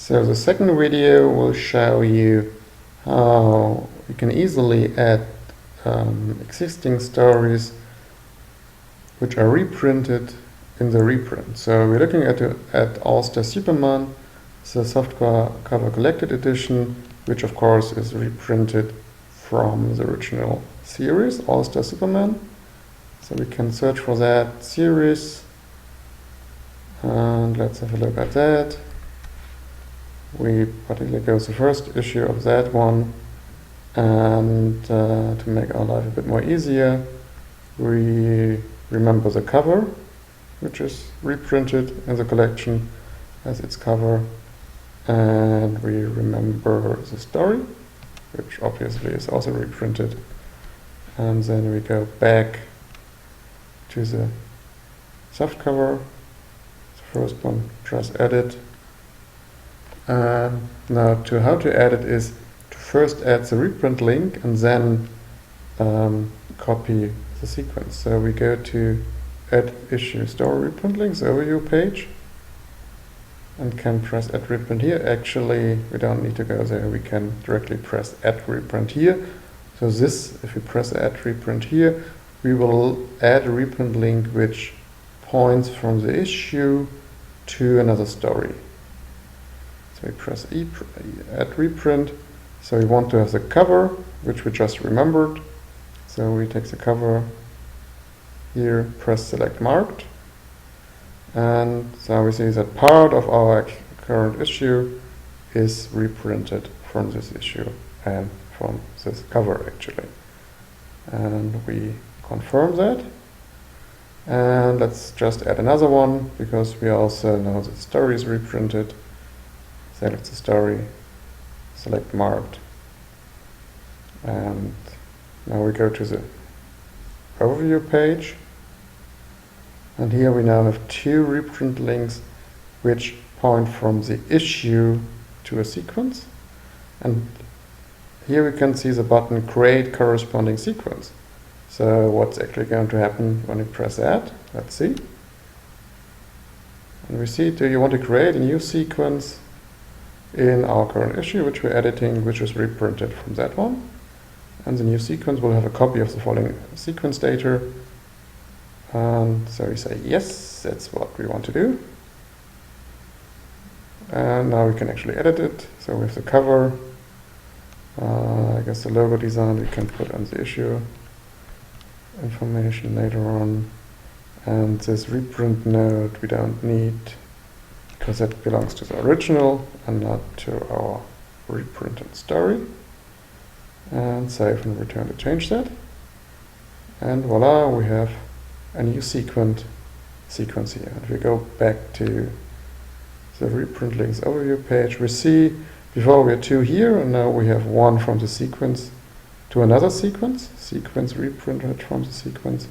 So the second video will show you how you can easily add existing stories which are reprinted in the reprint. So we're looking at All-Star Superman, the softcover collected edition, which of course is reprinted from the original series, All-Star Superman. So we can search for that series, and let's have a look at that. We particularly go to the first issue of that one, and to make our life a bit more easier, we remember the cover, which is reprinted in the collection as its cover, and we remember the story, which obviously is also reprinted, and then we go back to the softcover, the first one, press edit. Now how to add it is to first add the reprint link and then copy the sequence. So we go to add issue story reprint links overview page and can press add reprint here. Actually, we don't need to go there, we can directly press add reprint here. So this, if we press add reprint here, we will add a reprint link which points from the issue to another story. So we press add reprint. So we want to have the cover, which we just remembered. So we take the cover here, press select marked, and so we see that part of our current issue is reprinted from this issue and from this cover actually. And we confirm that. And let's just add another one because we also know that the story is reprinted. Select the story, select marked, and now we go to the overview page, and here we now have two reprint links which point from the issue to a sequence, and here we can see the button create corresponding sequence. So what's actually going to happen when we press that? Let's see. And we see, do you want to create a new sequence in our current issue, which we're editing, which is reprinted from that one. And the new sequence will have a copy of the following sequence data. And so we say, yes, that's what we want to do. And now we can actually edit it. So with the cover, I guess the logo design we can put on the issue information later on. And this reprint node we don't need, because that belongs to the original and not to our reprinted story. And save and return to change that. And voila, we have a new sequence here. If we go back to the reprint links overview page, we see before we had two here, and now we have one from the sequence to another sequence reprinted from the sequence.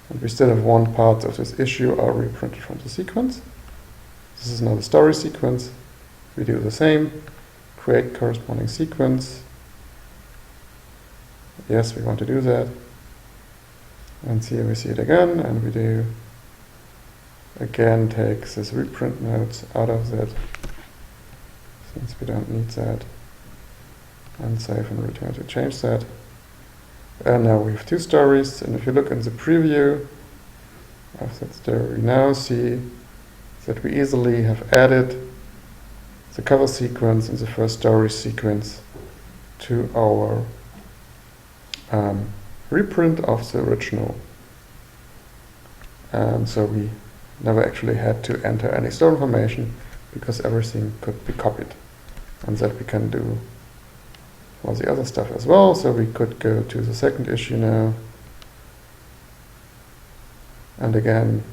And we still have one part of this issue are reprinted from the sequence. This is now the story sequence. We do the same, create corresponding sequence. Yes, we want to do that. And here we see it again, and we do again take this reprint nodes out of that, since we don't need that, and save and return to change that. And now we have two stories, and if you look in the preview of that story, we now see that we easily have added the cover sequence and the first story sequence to our reprint of the original. And so we never actually had to enter any store information because everything could be copied. And that we can do for the other stuff as well. So we could go to the second issue now. And again,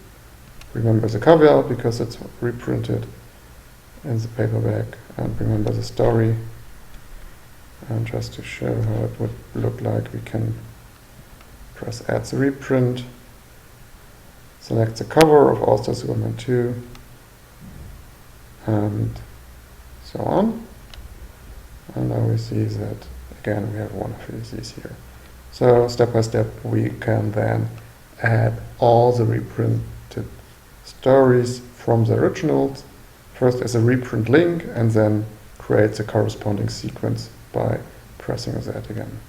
remember the cover because it's reprinted in the paperback, and remember the story. And just to show how it would look like, we can press add the reprint, select the cover of All-Star Superman 2, and so on. And now we see that again we have one of these here. So step by step we can then add all the reprinted stories from the originals first as a reprint link and then creates a corresponding sequence by pressing that again.